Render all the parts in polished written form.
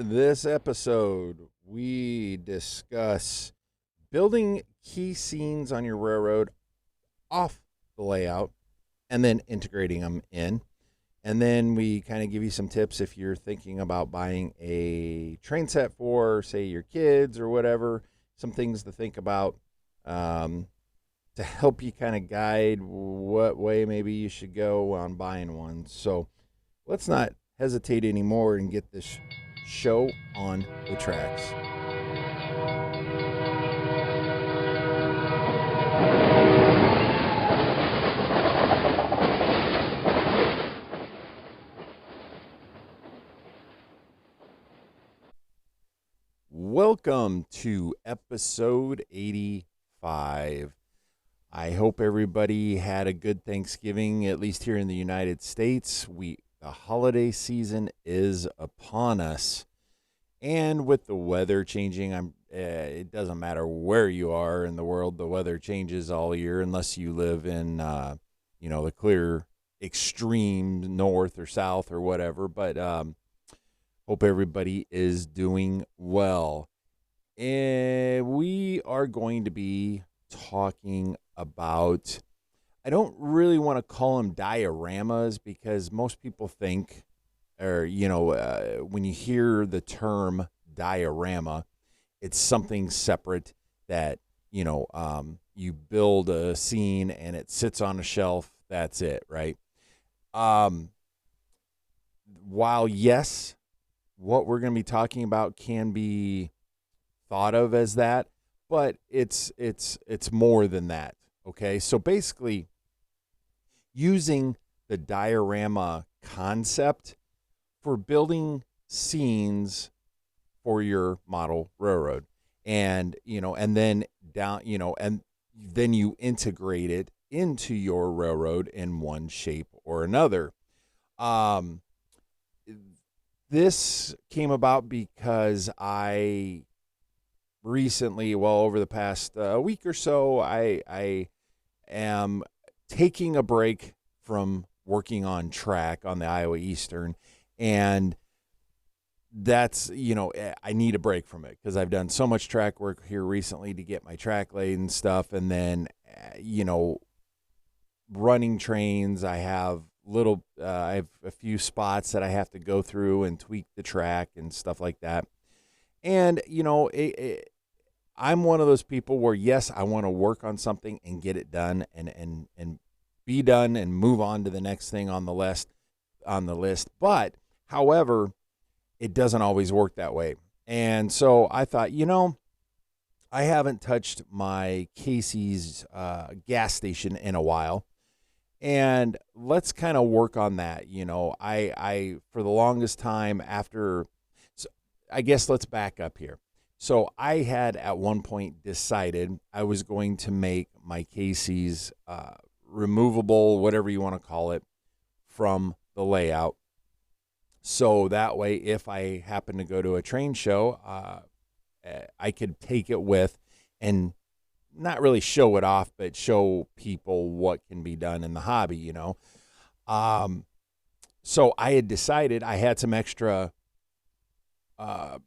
this episode, we discuss building key scenes on your railroad off the layout and then integrating them in. And then we kind of give you some tips if you're thinking about buying a train set for, say, your kids or whatever, some things to think about to help you kind of guide what way maybe you should go on buying one. So let's not hesitate anymore and get this show on the tracks. Welcome to episode 85. I hope everybody had a good Thanksgiving, at least here in the United States. The holiday season is upon us, and with the weather changing, it doesn't matter where you are in the world. The weather changes all year, unless you live in, the clear extreme north or south or whatever. But hope everybody is doing well. And we are going to be talking about, I don't really want to call them dioramas because most people think, or, when you hear the term diorama, it's something separate that, you build a scene and it sits on a shelf. That's it, right? While, yes, what we're going to be talking about can be thought of as that, but it's more than that. Okay, so basically, using the diorama concept for building scenes for your model railroad, and then you integrate it into your railroad in one shape or another. This came about because I recently, over the past week or so, I am taking a break from working on track on the Iowa Eastern, and that's, I need a break from it because I've done so much track work here recently to get my track laid and stuff, and then, running trains, I have a few spots that I have to go through and tweak the track and stuff like that. And, I'm one of those people where, yes, I want to work on something and get it done and be done and move on to the next thing on the list. But, however, it doesn't always work that way. And so I thought, I haven't touched my Casey's gas station in a while. And let's kind of work on that. I for the longest time so I guess let's back up here. So I had at one point decided I was going to make my Casey's removable, whatever you want to call it, from the layout. So that way, if I happen to go to a train show, I could take it with and not really show it off, but show people what can be done in the hobby, So I had decided I had some extra OSB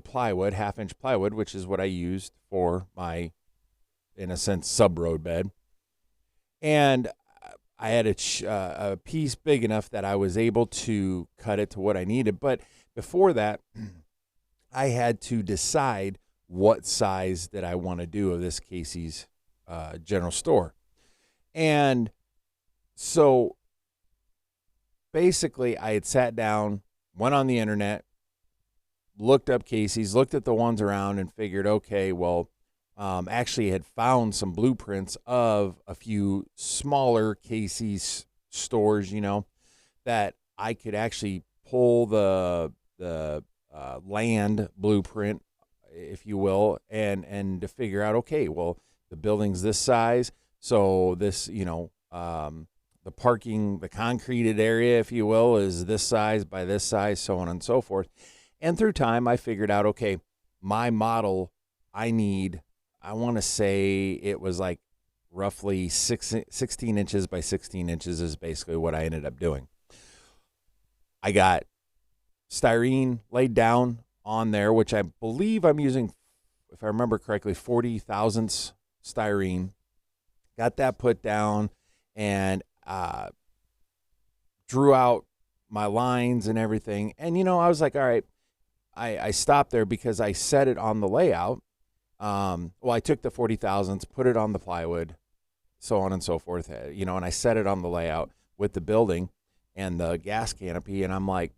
plywood, 1/2-inch plywood, which is what I used for my, in a sense, sub-road bed. And I had a piece big enough that I was able to cut it to what I needed. But before that, I had to decide what size that I want to do of this Casey's general store. And so basically I had sat down, went on the internet, looked up Casey's, looked at the ones around and figured, okay, actually had found some blueprints of a few smaller Casey's stores, that I could actually pull the land blueprint, if you will, and to figure out, okay, the building's this size, so this, the parking, the concreted area, if you will, is this size by this size, so on and so forth. And through time, I figured out, okay, my model, I want to say it was like roughly 16 inches by 16 inches is basically what I ended up doing. I got styrene laid down on there, which I believe I'm using, if I remember correctly, 40 thousandths styrene. Got that put down and drew out my lines and everything. And, I was like, all right, I stopped there because I set it on the layout. I took the 40 thousandths, put it on the plywood, so on and so forth, and I set it on the layout with the building and the gas canopy. And I'm like,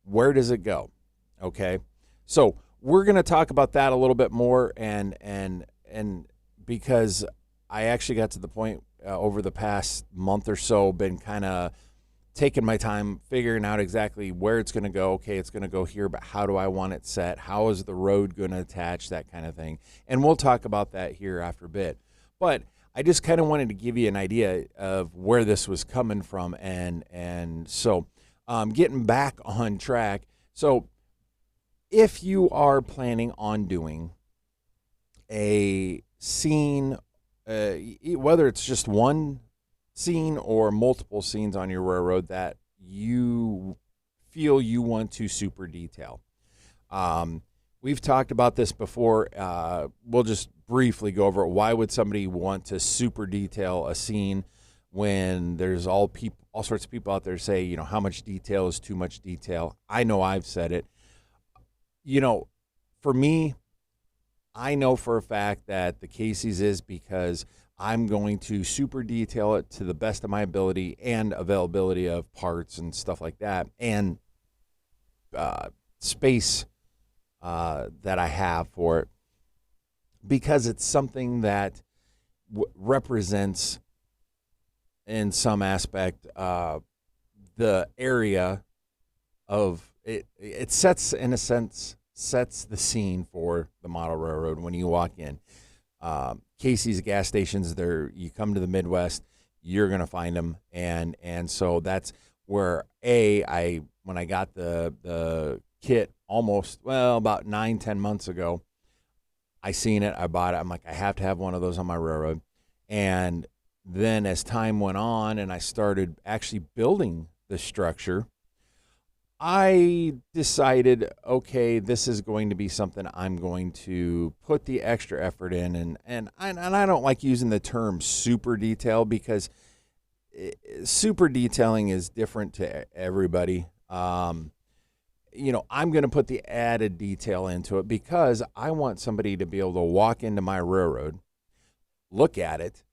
where does it go? Okay. So we're going to talk about that a little bit more. And because I actually got to the point over the past month or so, been kind of taking my time figuring out exactly where it's going to go. Okay, it's going to go here, but how do I want it set? How is the road going to attach? That kind of thing. And we'll talk about that here after a bit. But I just kind of wanted to give you an idea of where this was coming from. And so getting back on track. So if you are planning on doing a scene, whether it's just one scene or multiple scenes on your railroad that you feel you want to super detail. We've talked about this before. We'll just briefly go over it. Why would somebody want to super detail a scene when there's all sorts of people out there say, how much detail is too much detail? I know I've said it. For me, I know for a fact that the Casey's is because I'm going to super detail it to the best of my ability and availability of parts and stuff like that, and space that I have for it, because it's something that represents in some aspect the area of it. It sets, in a sense, sets the scene for the model railroad when you walk in. Casey's gas stations, you come to the Midwest, you're going to find them. And so that's where when I got the kit about 9-10 months ago, I seen it, I bought it. I'm like, I have to have one of those on my railroad. And then as time went on and I started actually building the structure, I decided, okay, this is going to be something I'm going to put the extra effort in. And I don't like using the term super detail because super detailing is different to everybody. I'm going to put the added detail into it because I want somebody to be able to walk into my railroad, look at it,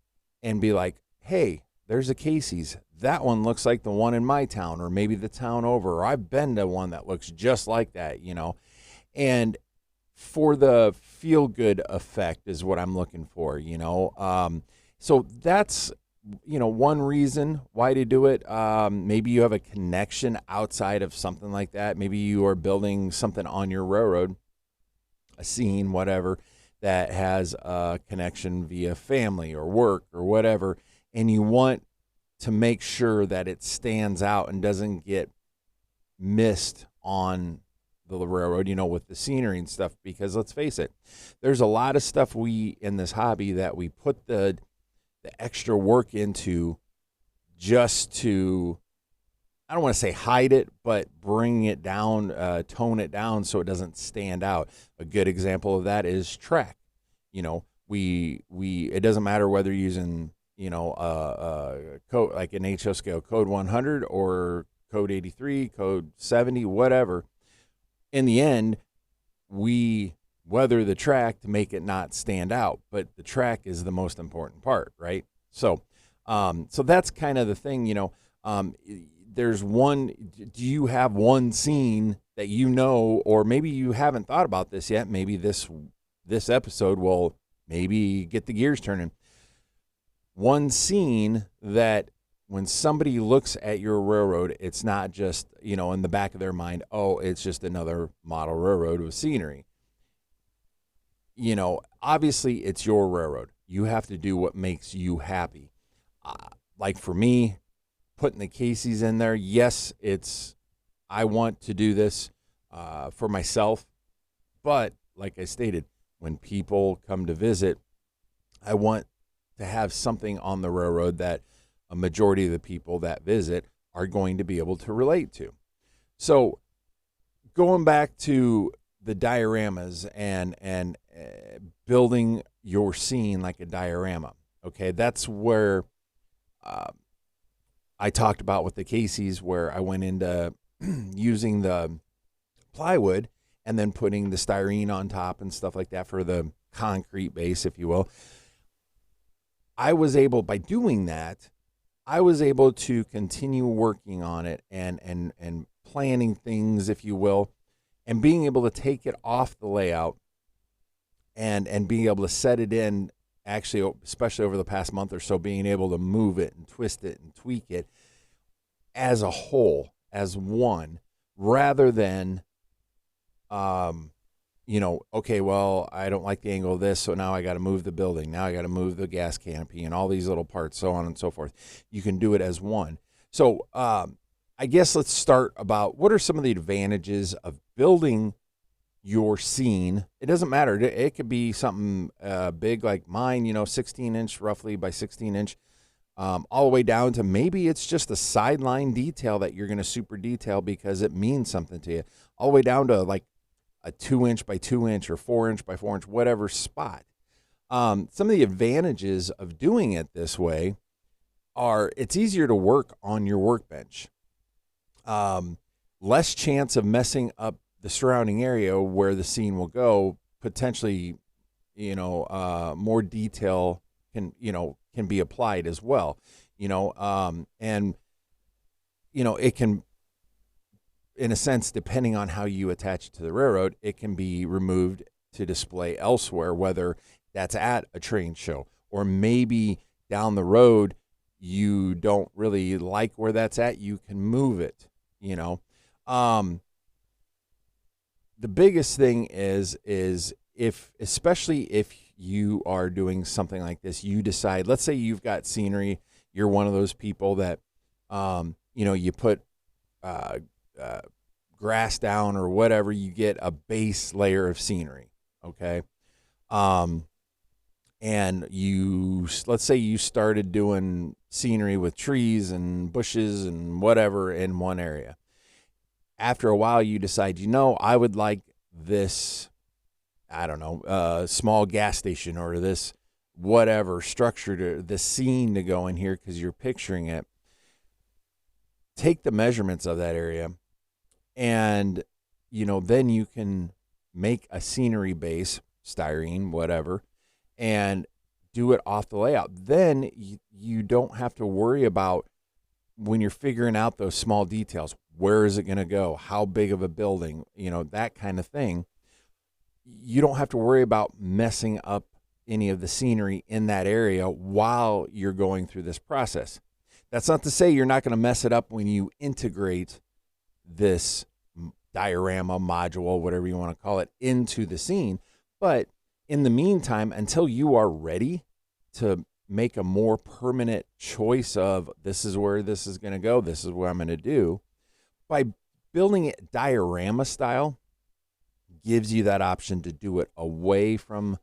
and be like, hey, there's a Casey's. That one looks like the one in my town, or maybe the town over, or I've been to one that looks just like that, and for the feel good effect is what I'm looking for, so that's, one reason why to do it. Maybe you have a connection outside of something like that. Maybe you are building something on your railroad, a scene, whatever, that has a connection via family or work or whatever, and you want to make sure that it stands out and doesn't get missed on the railroad, with the scenery and stuff. Because let's face it, there's a lot of stuff in this hobby that we put the extra work into just to, I don't want to say hide it, but bring it down, tone it down so it doesn't stand out. A good example of that is track. It doesn't matter whether you're using code like an HO scale, code 100 or code 83, code 70, whatever. In the end, we weather the track to make it not stand out, but the track is the most important part, right? So that's kind of the thing, there's one, do you have one scene that or maybe you haven't thought about this yet, maybe this episode will maybe get the gears turning. One scene that when somebody looks at your railroad, it's not just, in the back of their mind, oh, it's just another model railroad with scenery. Obviously it's your railroad. You have to do what makes you happy. Like for me, putting the Casey's in there, yes, I want to do this for myself. But like I stated, when people come to visit, I want to have something on the railroad that a majority of the people that visit are going to be able to relate to. So going back to the dioramas and building your scene like a diorama. Okay, that's where uh, I talked about with the Casey's, where I went into using the plywood and then putting the styrene on top and stuff like that for the concrete base, if you will. I was able, by doing that, I was able to continue working on it and planning things, if you will, and being able to take it off the layout and being able to set it in, actually, especially over the past month or so, being able to move it and twist it and tweak it as a whole, as one, rather than okay, well, I don't like the angle of this, so now I got to move the building. Now I got to move the gas canopy and all these little parts, so on and so forth. You can do it as one. So I guess let's start about what are some of the advantages of building your scene. It doesn't matter. It could be something big like mine, 16-inch roughly by 16-inch, all the way down to maybe it's just a sideline detail that you're going to super detail because it means something to you, all the way down to like a 2-inch by 2-inch or 4-inch by 4-inch, whatever spot. Some of the advantages of doing it this way are it's easier to work on your workbench. Less chance of messing up the surrounding area where the scene will go. Potentially, more detail can be applied as well. And it can, in a sense, depending on how you attach it to the railroad, it can be removed to display elsewhere, whether that's at a train show or maybe down the road you don't really like where that's at, you can move it. The biggest thing is especially if you are doing something like this, you decide, let's say you've got scenery, you're one of those people that you put grass down or whatever, you get a base layer of scenery, okay? And let's say you started doing scenery with trees and bushes and whatever in one area. After a while, you decide, I would like this, I don't know, small gas station or this whatever structure, this scene to go in here because you're picturing it. Take the measurements of that area and, then you can make a scenery base, styrene, whatever, and do it off the layout. Then you don't have to worry about when you're figuring out those small details. Where is it going to go? How big of a building? That kind of thing. You don't have to worry about messing up any of the scenery in that area while you're going through this process. That's not to say you're not going to mess it up when you integrate this diorama, module, whatever you want to call it, into the scene. But in the meantime, until you are ready to make a more permanent choice of this is where this is going to go, this is what I'm going to do, by building it diorama style, gives you that option to do it away from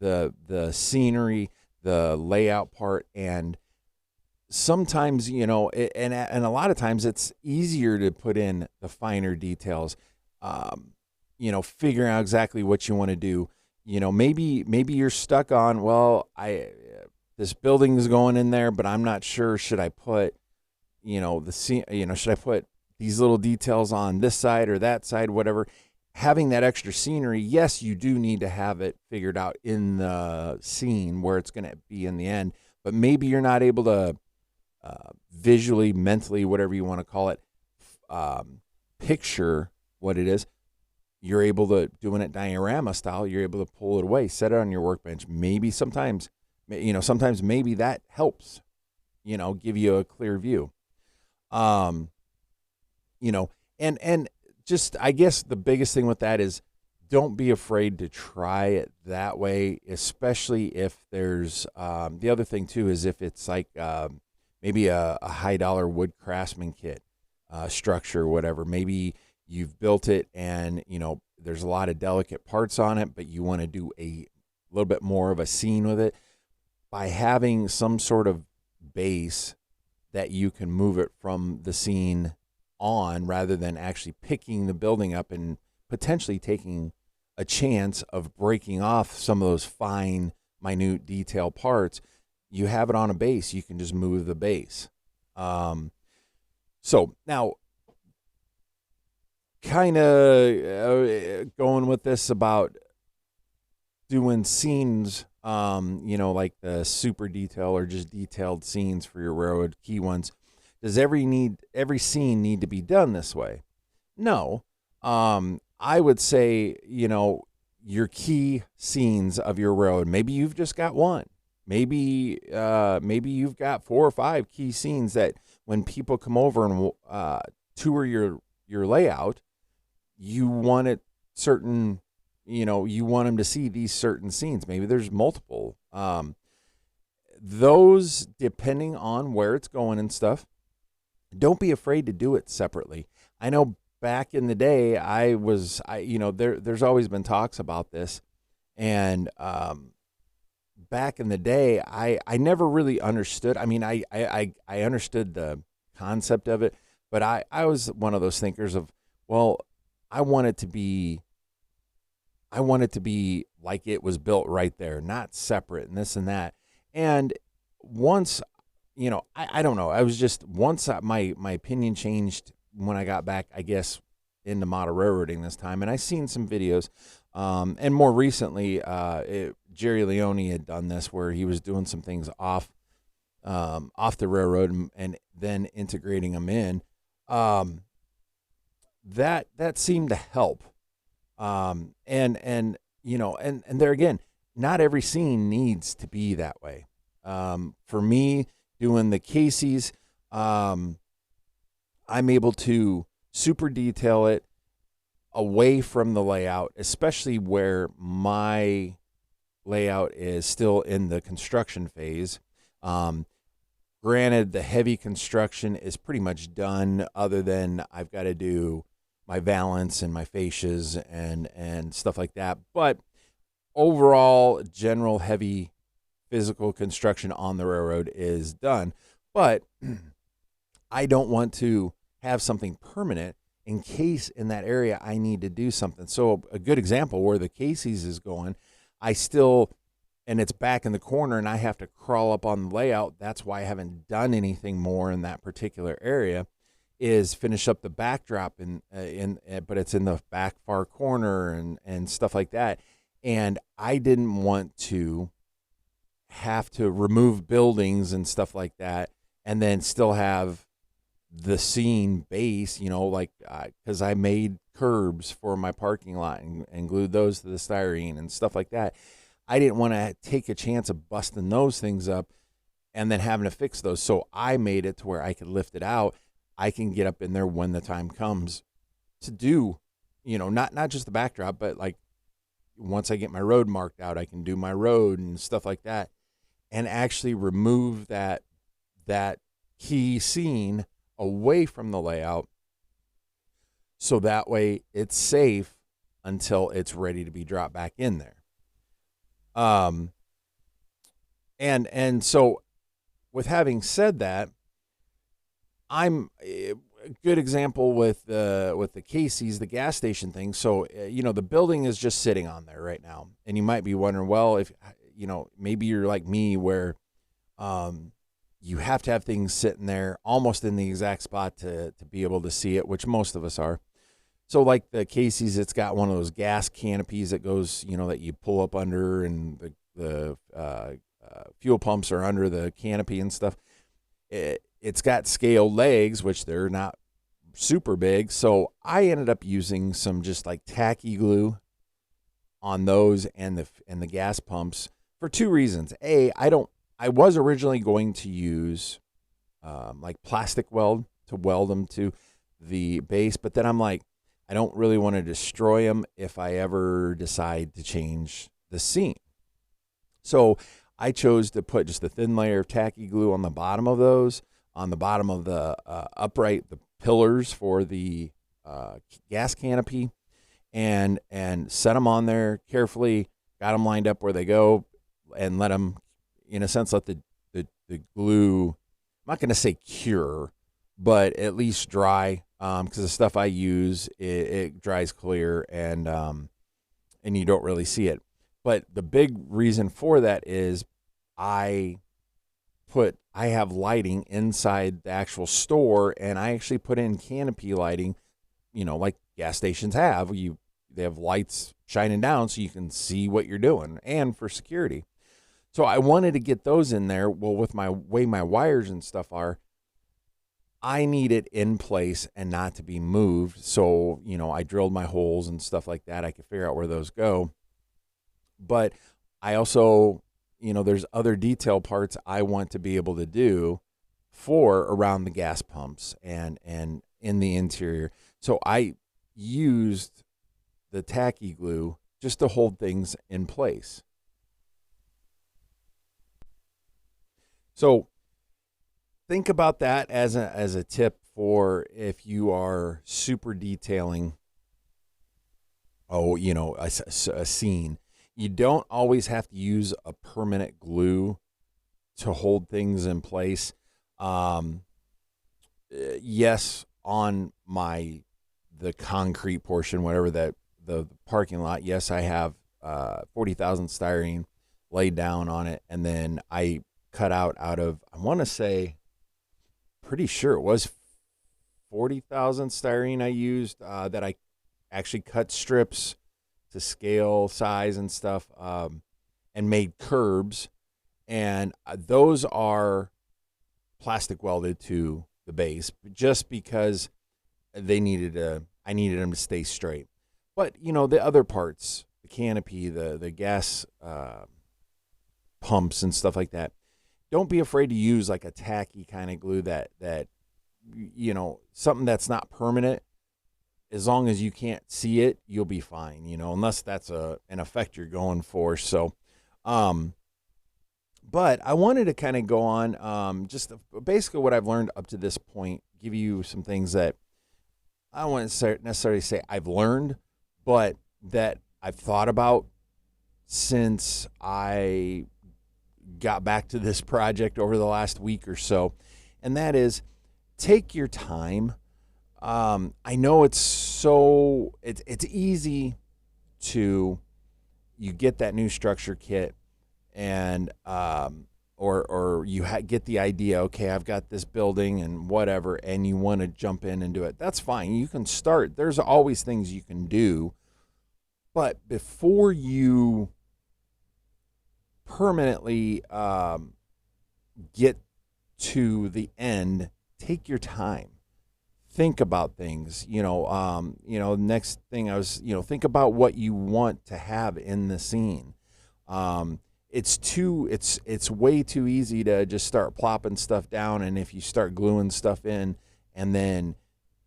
the scenery, the layout part, and sometimes, and a lot of times it's easier to put in the finer details, figuring out exactly what you want to do. Maybe you're stuck on, this building is going in there, but I'm not sure, should I put, should I put these little details on this side or that side, whatever. Having that extra scenery, yes, you do need to have it figured out in the scene where it's going to be in the end, but maybe you're not able to visually, mentally, whatever you want to call it, picture what it is. You're able to, doing it diorama style, you're able to pull it away, set it on your workbench. Maybe sometimes maybe that helps, give you a clear view. And just, I guess the biggest thing with that is don't be afraid to try it that way, especially if there's, the other thing too is if it's like maybe a high dollar wood craftsman kit, structure, whatever. Maybe you've built it and, there's a lot of delicate parts on it, but you want to do a little bit more of a scene with it. By having some sort of base that you can move it from the scene on rather than actually picking the building up and potentially taking a chance of breaking off some of those fine, minute detail parts. You have it on a base, you can just move the base. So now, kind of going with this about doing scenes, like the super detail or just detailed scenes for your railroad key ones. Does every scene need to be done this way? No. I would say, your key scenes of your road, maybe you've just got one. Maybe you've got 4 or 5 key scenes that when people come over and tour your layout, you want it certain, you want them to see these certain scenes. Maybe there's multiple. Those, depending on where it's going and stuff, don't be afraid to do it separately. I know back in the day, there's always been talks about this, and back in the day, I never really understood. I mean, I understood the concept of it, but I was one of those thinkers of, well, I want it to be like it was built right there, not separate and this and that. And once, I don't know. I was just, once my opinion changed when I got back, I guess, into model railroading this time. And I seen some videos, and more recently, Jerry Leone had done this where he was doing some things off the railroad and then integrating them in. That seemed to help. And there again, not every scene needs to be that way. For me, doing the Casey's, I'm able to super detail it away from the layout, especially where my layout is still in the construction phase. Granted, the heavy construction is pretty much done, other than I've got to do my valance and my fascias and stuff like that. But overall, general heavy physical construction on the railroad is done. But I don't want to have something permanent in case in that area I need to do something. So a good example where the Casey's is going, and it's back in the corner and I have to crawl up on the layout. That's why I haven't done anything more in that particular area, is finish up the backdrop but it's in the back far corner and stuff like that. And I didn't want to have to remove buildings and stuff like that and then still have the scene base, because I made curbs for my parking lot and glued those to the styrene and stuff like that. I didn't want to take a chance of busting those things up and then having to fix those. So I made it to where I could lift it out. I can get up in there when the time comes to do, not just the backdrop, but like once I get my road marked out, I can do my road and stuff like that, and actually remove that key scene away from the layout. So that way it's safe until it's ready to be dropped back in there. And so with having said that, I'm a good example with the Casey's, the gas station thing. So, the building is just sitting on there right now. And you might be wondering, well, if, maybe you're like me where, you have to have things sitting there almost in the exact spot to be able to see it, which most of us are. So like the Casey's, it's got one of those gas canopies that goes, that you pull up under, and the fuel pumps are under the canopy and stuff. It's got scaled legs, which they're not super big. So I ended up using some just like tacky glue on those and the gas pumps for 2 reasons. I was originally going to use like plastic weld to weld them to the base, but then I'm like, I don't really want to destroy them if I ever decide to change the scene. So I chose to put just a thin layer of tacky glue on the bottom of those, on the bottom of the the pillars for the gas canopy, and set them on there carefully, got them lined up where they go, and let them, in a sense, let the glue, I'm not going to say cure, but at least dry because the stuff I use it dries clear, and you don't really see it. But the big reason for that is I I have lighting inside the actual store, and I actually put in canopy lighting, like gas stations have. They have lights shining down so you can see what you're doing, and for security. So I wanted to get those in there. Well, with my way my wires and stuff are, I need it in place and not to be moved. So, I drilled my holes and stuff like that. I could figure out where those go. But I also, there's other detail parts I want to be able to do for around the gas pumps and in the interior. So I used the tacky glue just to hold things in place. So think about that as a tip for if you are super detailing, a scene. You don't always have to use a permanent glue to hold things in place. Um, yes, on the concrete portion, whatever that the parking lot. Yes, I have 40,000 styrene laid down on it, and then I cut out of, I want to say, pretty sure it was 40,000 styrene I used, that I actually cut strips to scale size and stuff, and made curbs, and those are plastic welded to the base just because I needed them to stay straight. But the other parts, the canopy, the gas pumps and stuff like that, don't be afraid to use like a tacky kind of glue that something that's not permanent. As long as you can't see it, you'll be fine, unless that's an effect you're going for. So, but I wanted to kind of go on, just basically what I've learned up to this point, give you some things that I don't want to necessarily say I've learned, but that I've thought about since I got back to this project over the last week or so. And that is, take your time. I know it's easy to, you get that new structure kit and or you get the idea, okay, I've got this building and whatever, and you want to jump in and do it. That's fine. You can start. There's always things you can do. But before you permanently get to the end, take your time. Think about things. Next thing I was, think about what you want to have in the scene. It's way too easy to just start plopping stuff down, and if you start gluing stuff in, and then,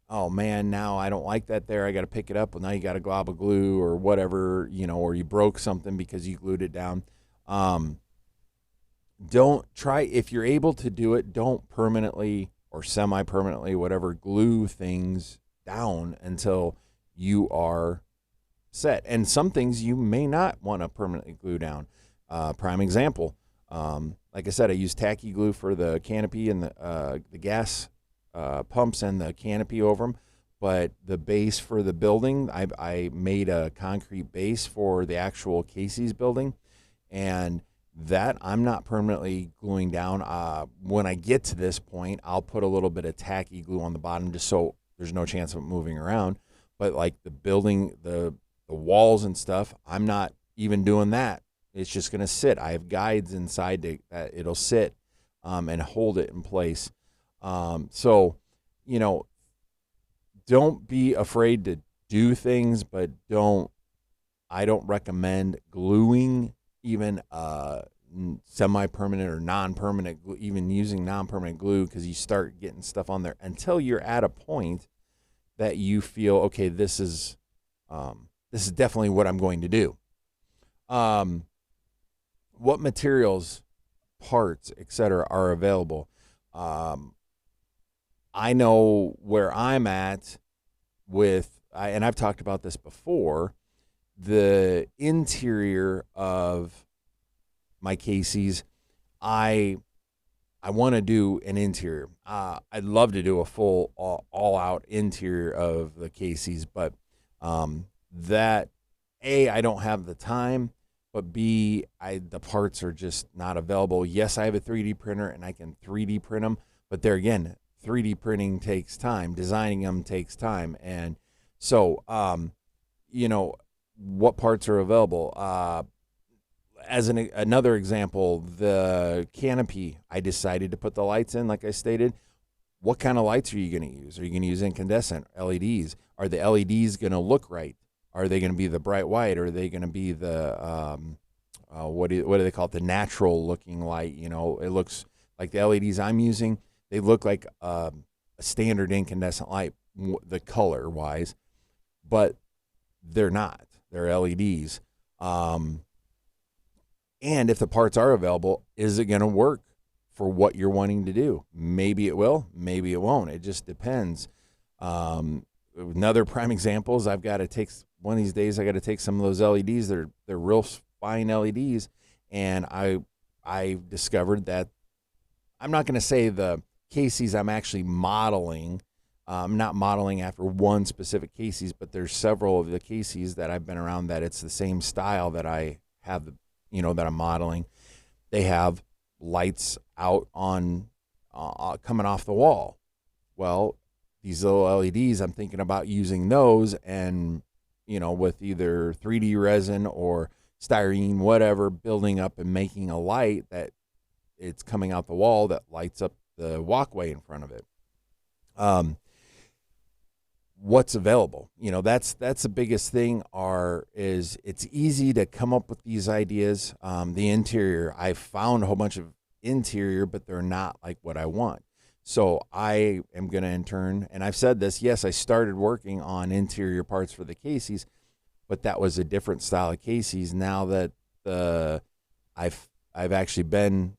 oh man, now I don't like that there, I got to pick it up, well, now you got a glob of glue or whatever, or you broke something because you glued it down. Don't try, if you're able to do it, don't permanently or semi-permanently, whatever, glue things down until you are set. And some things you may not want to permanently glue down. Prime example, like I said, I use tacky glue for the canopy and the gas pumps and the canopy over them. But the base for the building, I made a concrete base for the actual Casey's building, and that I'm not permanently gluing down. When I get to this point, I'll put a little bit of tacky glue on the bottom just so there's no chance of it moving around. But like the building, the walls and stuff, I'm not even doing that. It's just going to sit. I have guides inside that it'll sit and hold it in place. So, don't be afraid to do things, but I don't recommend gluing even semi-permanent or non-permanent glue, even using non-permanent glue, because you start getting stuff on there until you're at a point that you feel, okay, this is definitely what I'm going to do. What materials, parts, etc., are available? I know where I'm at and I've talked about this before, the interior of my Casey's, I I want to do an interior. I'd love to do a full all out interior of the Casey's, but that A, I don't have the time, but B, the parts are just not available. Yes, I have a 3D printer and I can 3D print them, but there again, 3D printing takes time. Designing them takes time, and so what parts are available? As another example, the canopy, I decided to put the lights in, like I stated. What kind of lights are you going to use? Are you going to use incandescent LEDs? Are the LEDs going to look right? Are they going to be the bright white? Or are they going to be the what do they call it? The natural looking light. It looks like the LEDs I'm using. They look like a standard incandescent light, the color wise, but they're not. They're LEDs. And if the parts are available, is it going to work for what you're wanting to do? Maybe it will, maybe it won't. It just depends. Another prime example is I've got to take one of these days. I got to take some of those LEDs. They're real fine LEDs, and I discovered that I'm not going to say the Casey's I'm actually modeling. I'm not modeling after one specific Casey's, but there's several of the Casey's that I've been around that it's the same style that I have that I'm modeling. They have lights out on coming off the wall. Well, these little LEDs, I'm thinking about using those, and with either 3D resin or styrene, whatever, building up and making a light that it's coming out the wall that lights up the walkway in front of it. What's available? That's the biggest thing. Is it's easy to come up with these ideas. The interior, I found a whole bunch of interior, but they're not like what I want. So I am going to in turn, and I've said this, yes, I started working on interior parts for the Casey's, but that was a different style of Casey's. Now that I've actually been,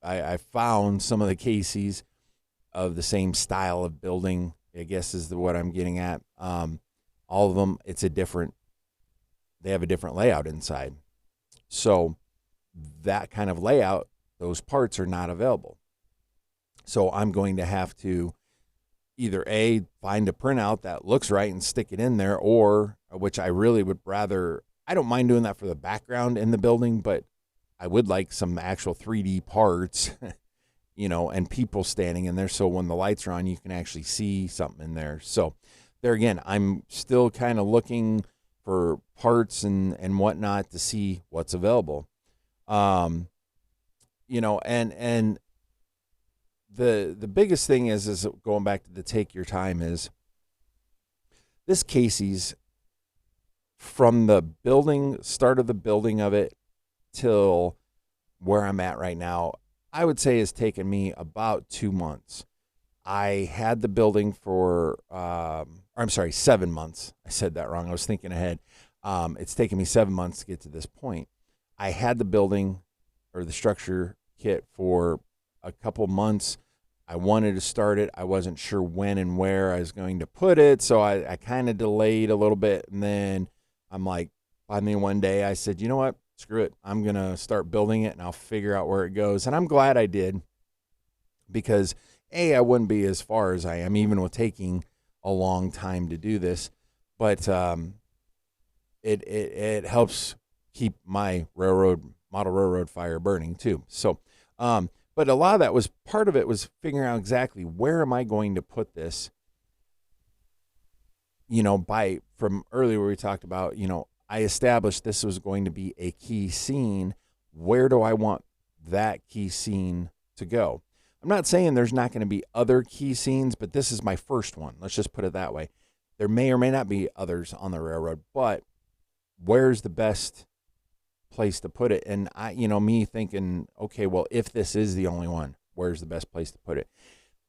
I found some of the Casey's of the same style of building, I guess is what I'm getting at. All of them, they have a different layout inside. So that kind of layout, those parts are not available. So I'm going to have to either A, find a printout that looks right and stick it in there, or, which I really would rather, I don't mind doing that for the background in the building, but I would like some actual 3D parts, and people standing in there. So when the lights are on, you can actually see something in there. So there again, I'm still kind of looking for parts and whatnot to see what's available. And the biggest thing is going back to the take your time, is this Casey's, from the start of the building of it till where I'm at right now, I would say has taken me about 2 months. I had the building for, 7 months. I said that wrong. I was thinking ahead. It's taken me 7 months to get to this point. I had the building or the structure kit for a couple months. I wanted to start it. I wasn't sure when and where I was going to put it, so I kind of delayed a little bit. And then I'm like, finally one day I said, you know what? Screw it. I'm going to start building it, and I'll figure out where it goes. And I'm glad I did, because A, I wouldn't be as far as I am, even with taking a long time to do this. But it helps keep my model railroad fire burning too. So, but a lot of that was, part of it was figuring out exactly where am I going to put this. From earlier where we talked about, I established this was going to be a key scene. Where do I want that key scene to go? I'm not saying there's not going to be other key scenes, but this is my first one. Let's just put it that way. There may or may not be others on the railroad, but where's the best place to put it? And me thinking, okay, well, if this is the only one, where's the best place to put it?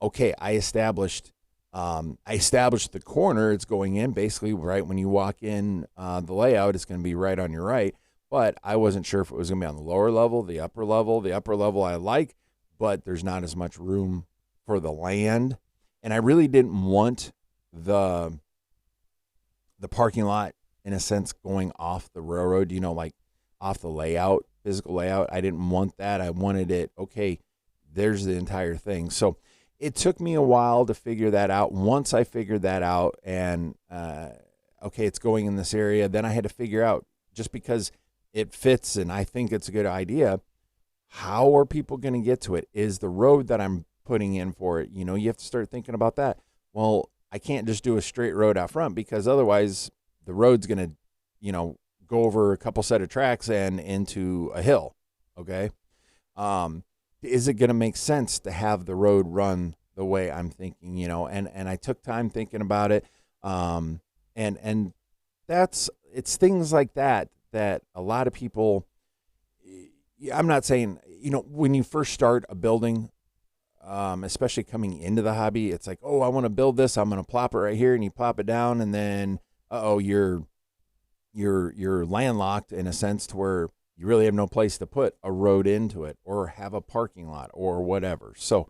Okay, I established the corner it's going in, basically right when you walk in. The layout is going to be right on your right, but I wasn't sure if it was going to be on the lower level, the upper level. The upper level I like, but there's not as much room for the land, and I really didn't want the parking lot, in a sense, going off the railroad, like off the layout, physical layout. I didn't want that. I wanted it, okay, there's the entire thing. So it took me a while to figure that out. Once I figured that out and, okay, it's going in this area, then I had to figure out, just because it fits and I think it's a good idea, how are people going to get to it? Is the road that I'm putting in for it, you have to start thinking about that. Well, I can't just do a straight road out front, because otherwise the road's going to, go over a couple set of tracks and into a hill. Okay. Is it going to make sense to have the road run the way I'm thinking, and I took time thinking about it. And it's things like that a lot of people, I'm not saying, when you first start a building, especially coming into the hobby, it's like, oh, I want to build this. I'm going to plop it right here, and you plop it down, and then, you're landlocked in a sense to where you really have no place to put a road into it or have a parking lot or whatever. So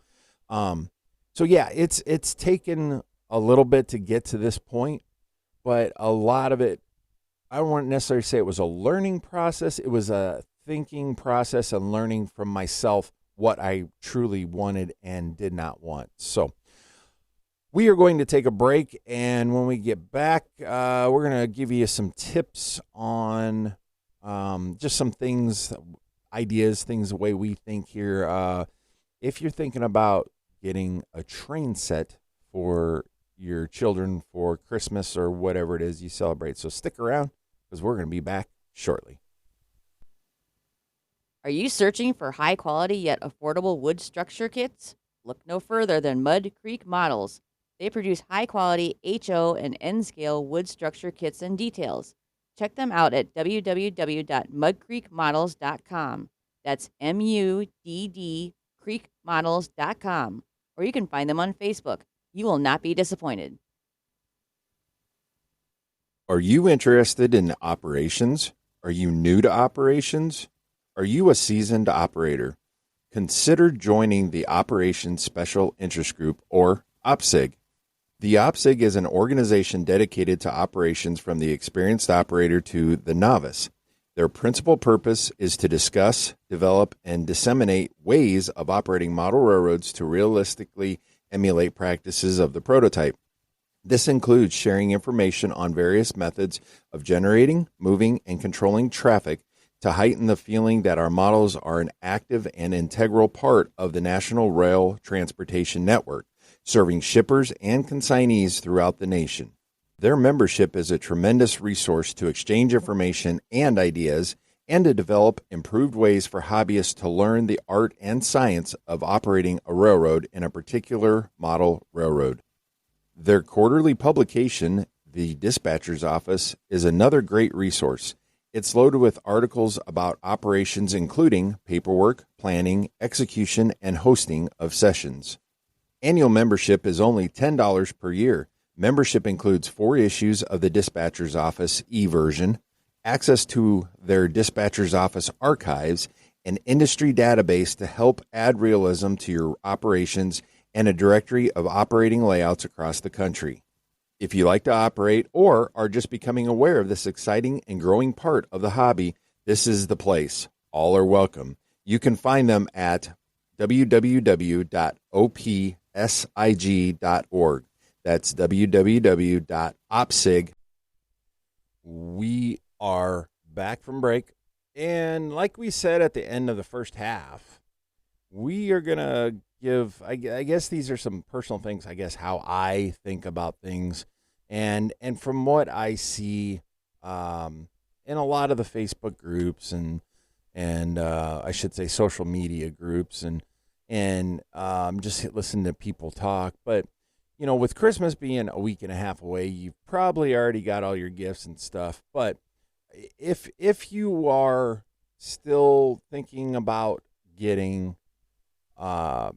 yeah, it's taken a little bit to get to this point, but a lot of it, I don't want to necessarily say it was a learning process. It was a thinking process and learning from myself what I truly wanted and did not want. So we are going to take a break, and when we get back, we're going to give you some tips on just some things, ideas, things the way we think here. If you're thinking about getting a train set for your children for Christmas or whatever it is you celebrate. So stick around, because we're going to be back shortly. Are you searching for high quality yet affordable wood structure kits? Look no further than Mud Creek Models. They produce high quality HO and N scale wood structure kits and details. Check them out at www.mudcreekmodels.com. That's MUDD creekmodels.com. Or you can find them on Facebook. You will not be disappointed. Are you interested in operations? Are you new to operations? Are you a seasoned operator? Consider joining the Operations Special Interest Group, or OPSIG. The OPSIG is an organization dedicated to operations from the experienced operator to the novice. Their principal purpose is to discuss, develop, and disseminate ways of operating model railroads to realistically emulate practices of the prototype. This includes sharing information on various methods of generating, moving, and controlling traffic to heighten the feeling that our models are an active and integral part of the national rail transportation network, serving shippers and consignees throughout the nation. Their membership is a tremendous resource to exchange information and ideas, and to develop improved ways for hobbyists to learn the art and science of operating a railroad in a particular model railroad. Their quarterly publication, The Dispatcher's Office, is another great resource. It's loaded with articles about operations, including paperwork, planning, execution, and hosting of sessions. Annual membership is only $10 per year. Membership includes 4 issues of the Dispatcher's Office e-version, access to their Dispatcher's Office archives, an industry database to help add realism to your operations, and a directory of operating layouts across the country. If you like to operate or are just becoming aware of this exciting and growing part of the hobby, this is the place. All are welcome. You can find them at www.opsig.org. That's www.opsig. We are back from break. And like we said at the end of the first half, we are going to give, I guess these are some personal things, I guess, how I think about things. And from what I see in a lot of the Facebook groups and I should say social media groups and just listen to people talk. But, with Christmas being a week and a half away, you've probably already got all your gifts and stuff. But if you are still thinking about getting a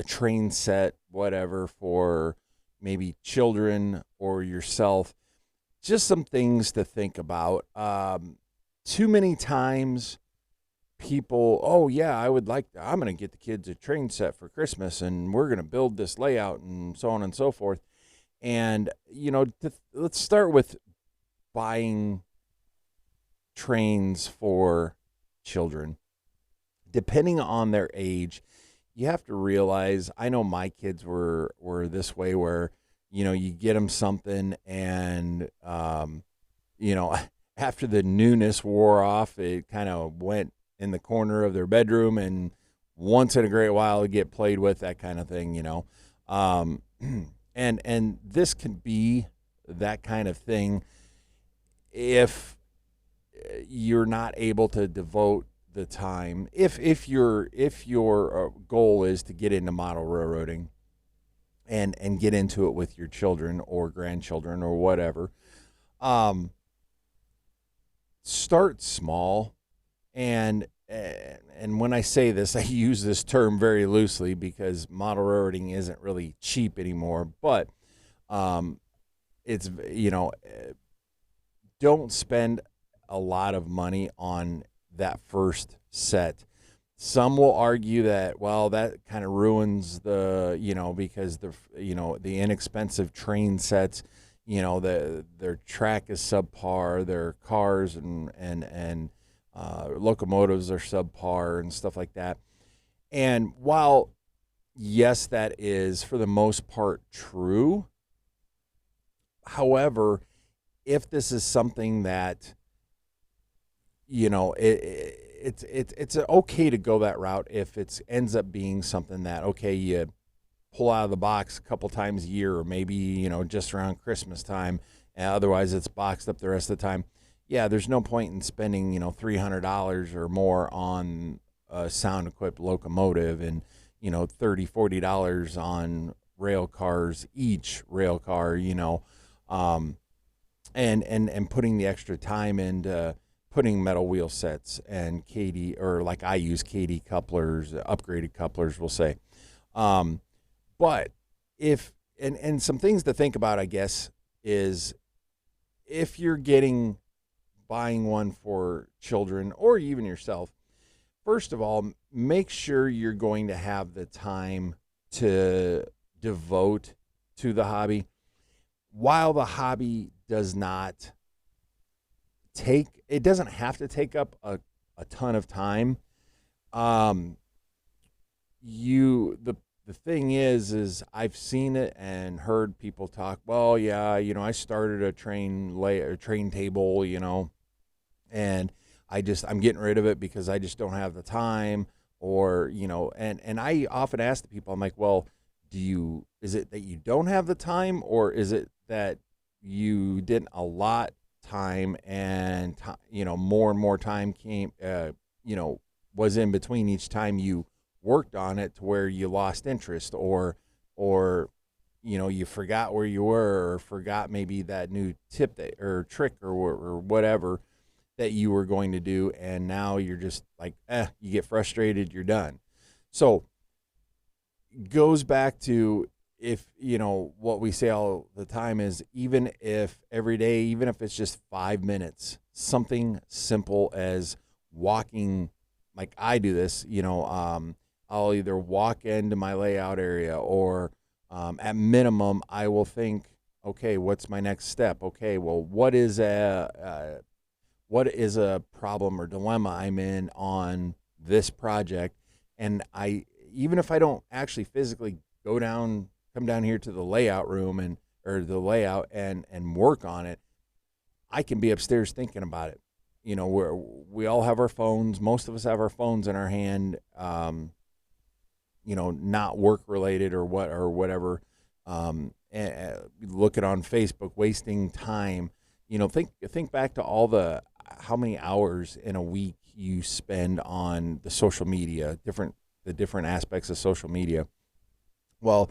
train set, whatever, for maybe children or yourself, just some things to think about. Too many times people, oh yeah, I'm going to get the kids a train set for Christmas and we're going to build this layout and so on and so forth. And, let's start with buying trains for children. depending on their age, you have to realize, I know my kids were this way where, you get them something and, you know, after the newness wore off, it kind of went in the corner of their bedroom, and once in a great while to get played with, that kind of thing. Um, and this can be that kind of thing if you're not able to devote the time. If your goal is to get into model railroading and get into it with your children or grandchildren or whatever, um, start small. And when I say this, I use this term very loosely because model railroading isn't really cheap anymore. But um, it's don't spend a lot of money on that first set. Some will argue that, well, that kind of ruins because the inexpensive train sets, their track is subpar, their cars and locomotives are subpar and stuff like that. And while yes, that is for the most part true, however, if this is something that it's okay to go that route if it ends up being something that, okay, you pull out of the box a couple times a year, or maybe just around Christmas time, and otherwise it's boxed up the rest of the time. Yeah, there's no point in spending $300 or more on a sound equipped locomotive, and $30-$40 on rail cars, each rail car, um, and putting the extra time into putting metal wheel sets and KD, or like I use KD couplers, upgraded couplers, we'll say. But if and some things to think about, I guess, is if you're buying one for children or even yourself, first of all, make sure you're going to have the time to devote to the hobby. While the hobby does not it doesn't have to take up a ton of time. The thing is I've seen it and heard people talk, well, yeah, I started a train table, and I'm getting rid of it because I just don't have the time, or and I often ask the people, I'm like, well, is it that you don't have the time, or is it that you didn't allot time, and more and more time came was in between each time you worked on it, to where you lost interest, or you forgot where you were, or forgot maybe that new tip or trick or whatever that you were going to do, and now you're just like, you get frustrated, you're done. So goes back to, if what we say all the time is, even if every day, even if it's just 5 minutes, something simple as walking, like I do this, I'll either walk into my layout area, or at minimum I will think, okay, what's my next step? Okay, well, what is a problem or dilemma I'm in on this project? And even if I don't actually physically come down here to the layout room or the layout and work on it, I can be upstairs thinking about it. We all have our phones. Most of us have our phones in our hand, not work related or whatever. And looking on Facebook, wasting time. Think back to how many hours in a week you spend on the social media, the different aspects of social media. Well,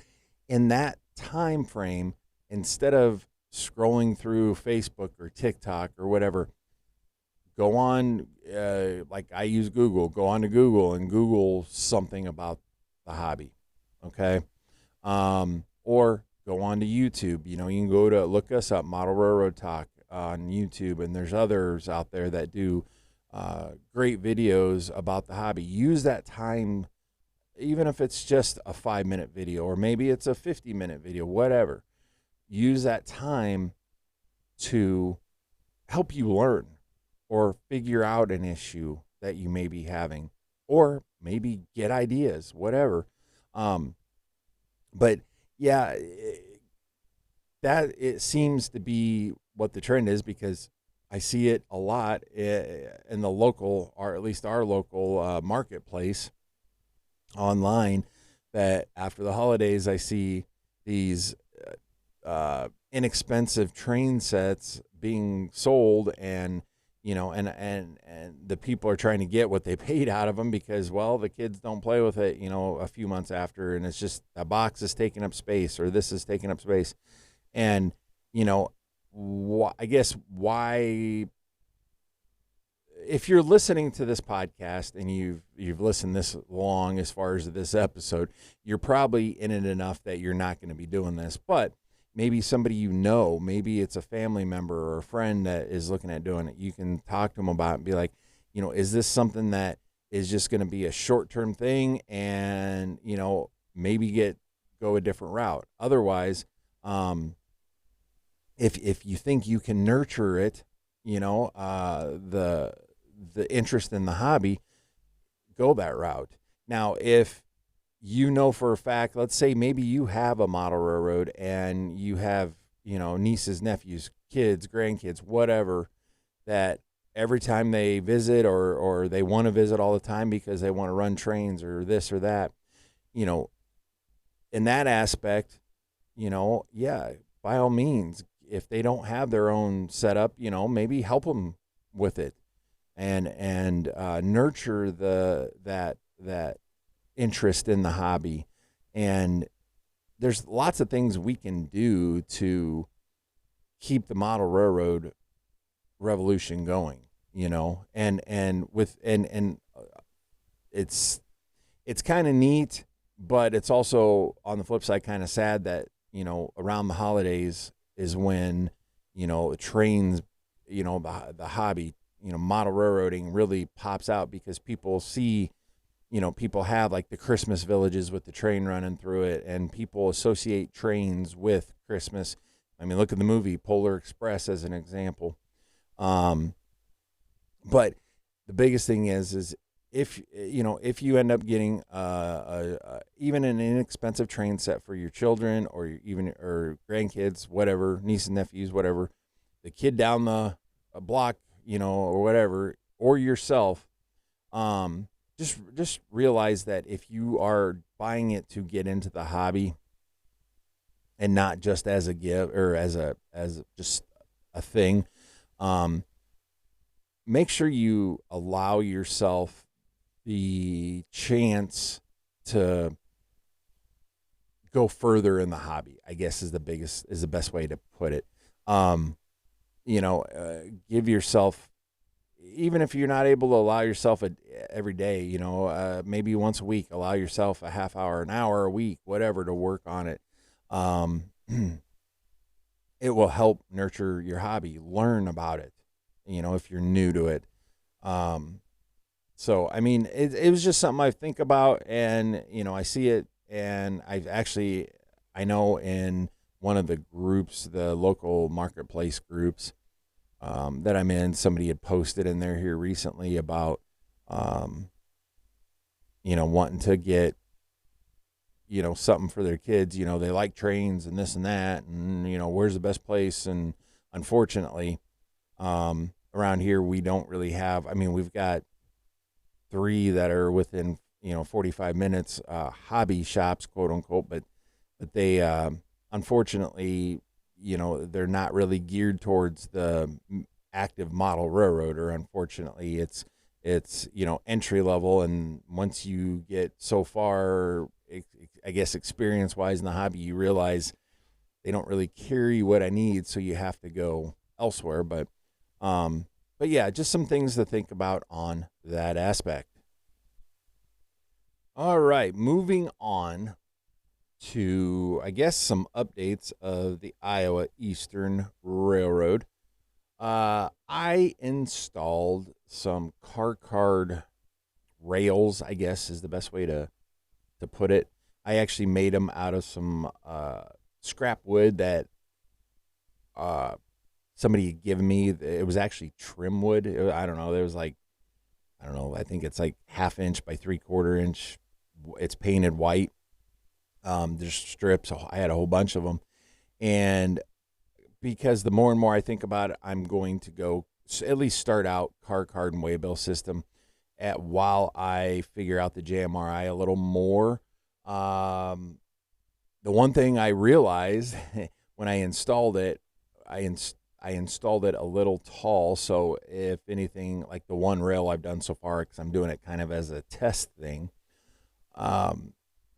in that time frame, instead of scrolling through Facebook or TikTok or whatever, go on, like I use Google, go on to Google and Google something about the hobby, okay? Or go on to YouTube. You can look us up, Model Railroad Talk on YouTube, and there's others out there that do great videos about the hobby. Use that time, even if it's just a 5-minute video, or maybe it's a 50-minute video, whatever. Use that time to help you learn or figure out an issue that you may be having, or maybe get ideas, whatever. Um, but yeah, that it seems to be what the trend is, because I see it a lot in the local, or at least our local marketplace online, that after the holidays I see these inexpensive train sets being sold, and and the people are trying to get what they paid out of them, because, well, the kids don't play with it, a few months after, and it's just a box is taking up space, or this is taking up space. And you know I guess why, if you're listening to this podcast and you've listened this long, as far as this episode, you're probably in it enough that you're not going to be doing this. But maybe somebody, maybe it's a family member or a friend that is looking at doing it. You can talk to them about it and be like, is this something that is just going to be a short-term thing, and maybe go a different route. Otherwise, if you think you can nurture it, the interest in the hobby, go that route. Now, if for a fact, let's say maybe you have a model railroad and you have, nieces, nephews, kids, grandkids, whatever, that every time they visit, or they want to visit all the time because they want to run trains or this or that, in that aspect, yeah, by all means, if they don't have their own setup, maybe help them with it, and nurture that interest in the hobby. And there's lots of things we can do to keep the model railroad revolution going, and it's kind of neat, but it's also, on the flip side, kind of sad that around the holidays is when trains, the hobby, model railroading really pops out, because people see, people have like the Christmas villages with the train running through it, and people associate trains with Christmas. I mean, look at the movie Polar Express as an example. But the biggest thing is if you end up getting even an inexpensive train set for your children, or grandkids, whatever, nieces, nephews, whatever, the kid down the block, or whatever, or yourself, just realize that if you are buying it to get into the hobby, and not just as a gift, or as just a thing, make sure you allow yourself the chance to go further in the hobby, I guess, is the best way to put it. Give yourself, even if you're not able to allow yourself every day, maybe once a week, allow yourself a half hour, an hour a week, whatever, to work on it. It will help nurture your hobby. Learn about it, if you're new to it. So, I mean, it was just something I think about, and, I see it, and I know in one of the groups, the local marketplace groups, that I'm in, somebody had posted in there here recently about, wanting to get, something for their kids. They like trains and this and that, and, where's the best place? And unfortunately, around here, we don't really have, I mean, we've got 3 that are within, 45 minutes, hobby shops, quote unquote, but they, unfortunately, they're not really geared towards the active model railroader. Unfortunately, it's entry level, and once you get so far, I guess, experience wise in the hobby, you realize they don't really carry what I need, so you have to go elsewhere. But yeah, just some things to think about on that aspect. All right, moving on to, I guess, some updates of the Iowa Eastern Railroad. I installed some car card rails, I guess is the best way to put it. I actually made them out of some scrap wood that somebody had given me. It was actually trim wood. I don't know. There was like, I don't know, I think it's like 1/2 inch by 3/4 inch. It's painted white. There's strips. I had a whole bunch of them. And because the more and more I think about it, I'm going to go at least start out car card and waybill system while I figure out the JMRI a little more. The one thing I realized when I installed it, I installed it a little tall. So if anything, like the one rail I've done so far, because I'm doing it kind of as a test thing,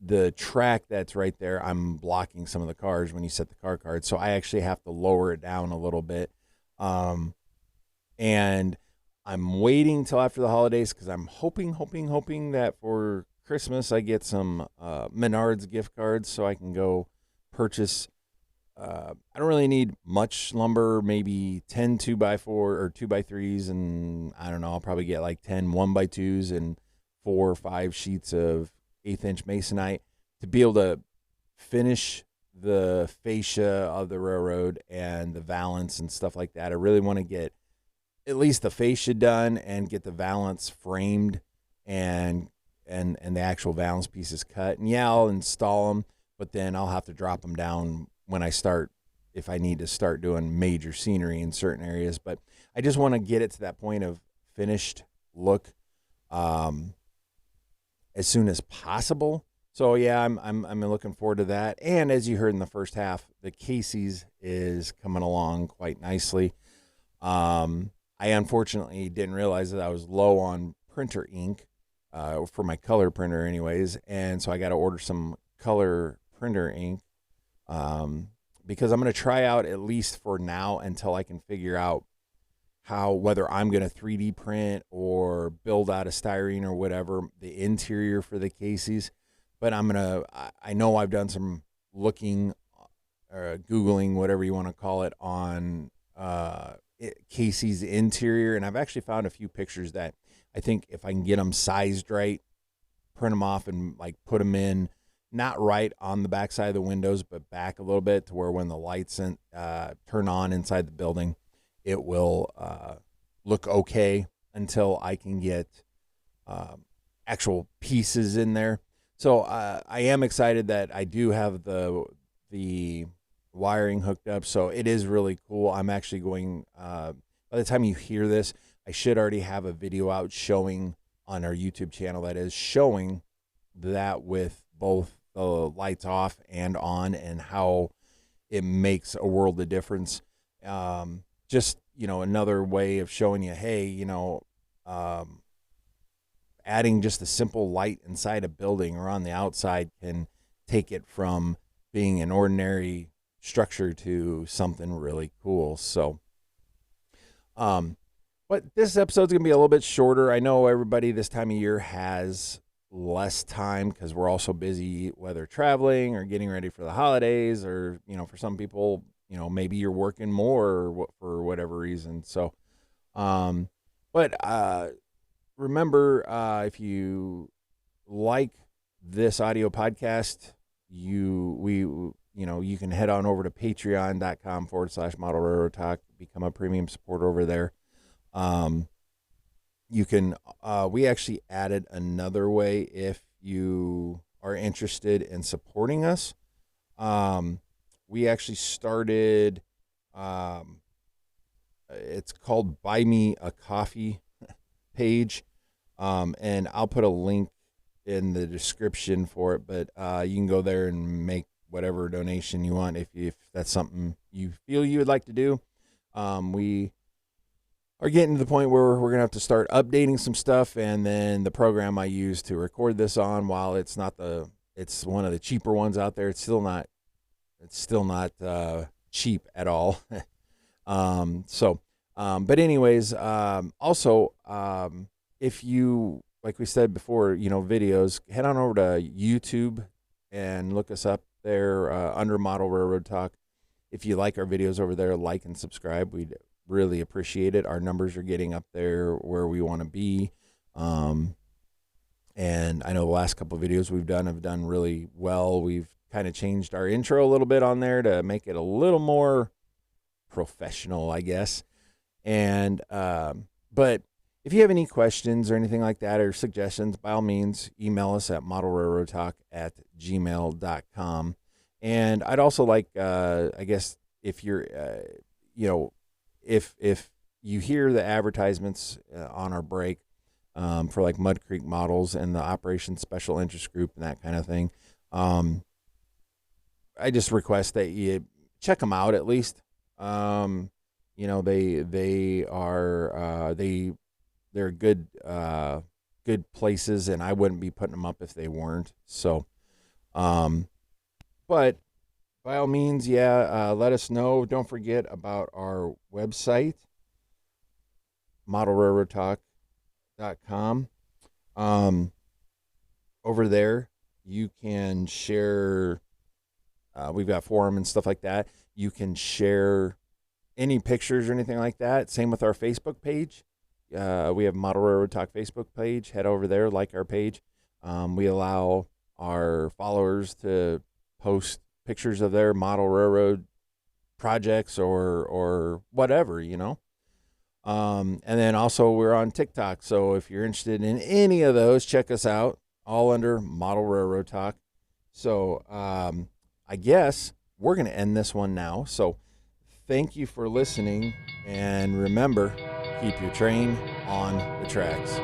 the track that's right there, I'm blocking some of the cars when you set the car card. So I actually have to lower it down a little bit. And I'm waiting till after the holidays because I'm hoping that for Christmas I get some Menards gift cards so I can go purchase. I don't really need much lumber, maybe 10 2x4 or 2x3s, and I don't know, I'll probably get like 10 1x2s and 4 or 5 sheets of 1/8 inch masonite to be able to finish the fascia of the railroad and the valance and stuff like that. I really want to get at least the fascia done and get the valance framed and the actual valance pieces cut. And yeah, I'll install them, but then I'll have to drop them down when I start, if I need to start doing major scenery in certain areas. But I just want to get it to that point of finished look as soon as possible. So yeah, I'm looking forward to that. And as you heard in the first half, the Casey's is coming along quite nicely. I unfortunately didn't realize that I was low on printer ink for my color printer anyways, and so I got to order some color printer ink because I'm going to try out, at least for now, until I can figure out whether I'm going to 3D print or build out a styrene or whatever, the interior for the Casey's. But I know I've done some looking, Googling, whatever you want to call it, on Casey's interior, and I've actually found a few pictures that I think if I can get them sized right, print them off and like put them in, not right on the backside of the windows, but back a little bit to where when the lights turn on inside the building, it will look okay until I can get actual pieces in there. So I am excited that I do have the wiring hooked up, so it is really cool. I'm actually going, by the time you hear this, I should already have a video out showing on our YouTube channel, that is showing that with both the lights off and on, and how it makes a world of difference. Just, another way of showing you, hey, adding just a simple light inside a building or on the outside can take it from being an ordinary structure to something really cool. So, but this episode's going to be a little bit shorter. I know everybody this time of year has less time because we're also busy, whether traveling or getting ready for the holidays, or, for some people, maybe you're working more or for whatever reason. So, but remember, if you like this audio podcast, you can head on over to patreon.com/model railroad talk, become a premium supporter over there. You can, we actually added another way if you are interested in supporting us. We actually started, it's called Buy Me a Coffee page. And I'll put a link in the description for it, but you can go there and make whatever donation you want if that's something you feel you would like to do. We are getting to the point where we're gonna have to start updating some stuff, and then the program I use to record this on, while it's one of the cheaper ones out there, it's still not cheap at all. But anyways, also, if you, like we said before, videos, head on over to YouTube and look us up there under Model Railroad Talk. If you like our videos over there, like and subscribe. We'd really appreciate it. Our numbers are getting up there where we want to be. And I know the last couple of videos we've done have done really well. We've kind of changed our intro a little bit on there to make it a little more professional, I guess. And but if you have any questions or anything like that or suggestions, by all means, email us at modelrailroadtalk@gmail.com. And I'd also like, I guess, if you're, you know, if you hear the advertisements on our break for like Mud Creek Models and the Operation Special Interest Group and that kind of thing, I just request that you check them out at least. They are they're good places, and I wouldn't be putting them up if they weren't. So, um, but by all means, yeah, let us know. Don't forget about our website, modelrailroadtalk.com. Um, Over there, you can share. We've got forum and stuff like that. You can share any pictures or anything like that. Same with our Facebook page. We have Model Railroad Talk Facebook page. Head over there, like our page. We allow our followers to post pictures of their model railroad projects or whatever, and then also we're on TikTok. So if you're interested in any of those, check us out. All under Model Railroad Talk. So I guess we're going to end this one now. So thank you for listening. And remember, keep your train on the tracks.